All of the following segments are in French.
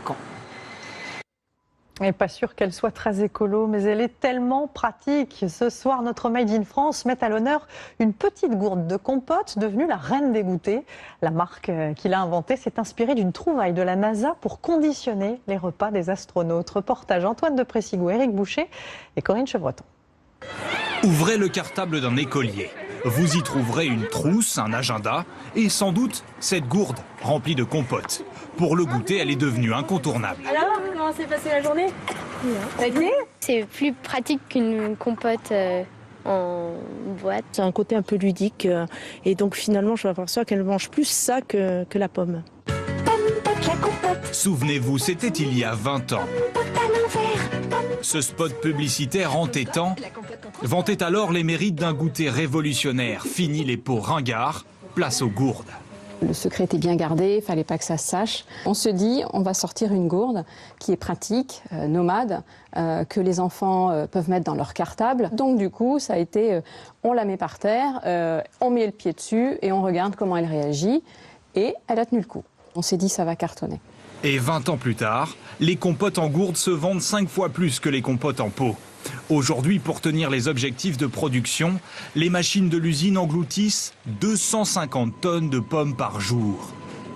ans. Et pas sûr qu'elle soit très écolo, mais elle est tellement pratique. Ce soir, notre Made in France met à l'honneur une petite gourde de compote devenue la reine des goûters. La marque qui l'a inventée s'est inspirée d'une trouvaille de la NASA pour conditionner les repas des astronautes. Reportage Antoine de Précigo, Éric Boucher et Corinne Chevreton. Ouvrez le cartable d'un écolier. Vous y trouverez une trousse, un agenda et sans doute cette gourde remplie de compote. Pour le goûter, elle est devenue incontournable. Alors, comment s'est passée la journée? Ok. C'est plus pratique qu'une compote en boîte. C'est un côté un peu ludique et donc finalement je m'aperçois qu'elle mange plus ça que la pomme. Souvenez-vous, c'était il y a 20 ans. Ce spot publicitaire entêtant vantait alors les mérites d'un goûter révolutionnaire. Fini les pots ringards, place aux gourdes. Le secret était bien gardé, il fallait pas que ça se sache. On se dit, on va sortir une gourde qui est pratique, nomade, que les enfants peuvent mettre dans leur cartable. Donc du coup, ça a été, on la met par terre, on met le pied dessus et on regarde comment elle réagit. Et elle a tenu le coup. On s'est dit, ça va cartonner. Et 20 ans plus tard, les compotes en gourde se vendent 5 fois plus que les compotes en pot. Aujourd'hui, pour tenir les objectifs de production, les machines de l'usine engloutissent 250 tonnes de pommes par jour.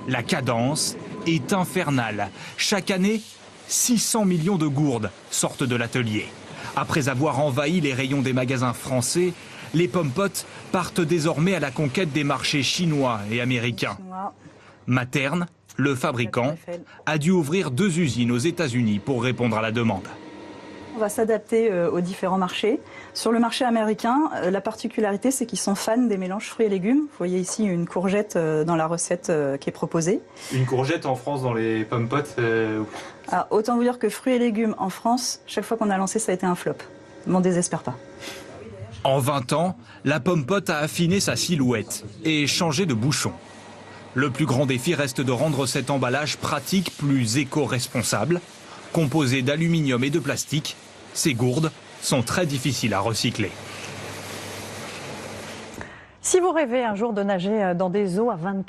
La cadence est infernale. Chaque année, 600 millions de gourdes sortent de l'atelier. Après avoir envahi les rayons des magasins français, les pommes-potes partent désormais à la conquête des marchés chinois et américains. Materne, le fabricant, a dû ouvrir 2 usines aux États-Unis pour répondre à la demande. On va s'adapter aux différents marchés. Sur le marché américain, la particularité, c'est qu'ils sont fans des mélanges fruits et légumes. Vous voyez ici une courgette dans la recette qui est proposée. Une courgette en France dans les pommes-potes Autant vous dire que fruits et légumes en France, chaque fois qu'on a lancé, ça a été un flop. Ne m'en désespère pas. En 20 ans, la pomme-pote a affiné sa silhouette et changé de bouchon. Le plus grand défi reste de rendre cet emballage pratique plus éco-responsable. Composé d'aluminium et de plastique, ces gourdes sont très difficiles à recycler. Si vous rêvez un jour de nager dans des eaux à 24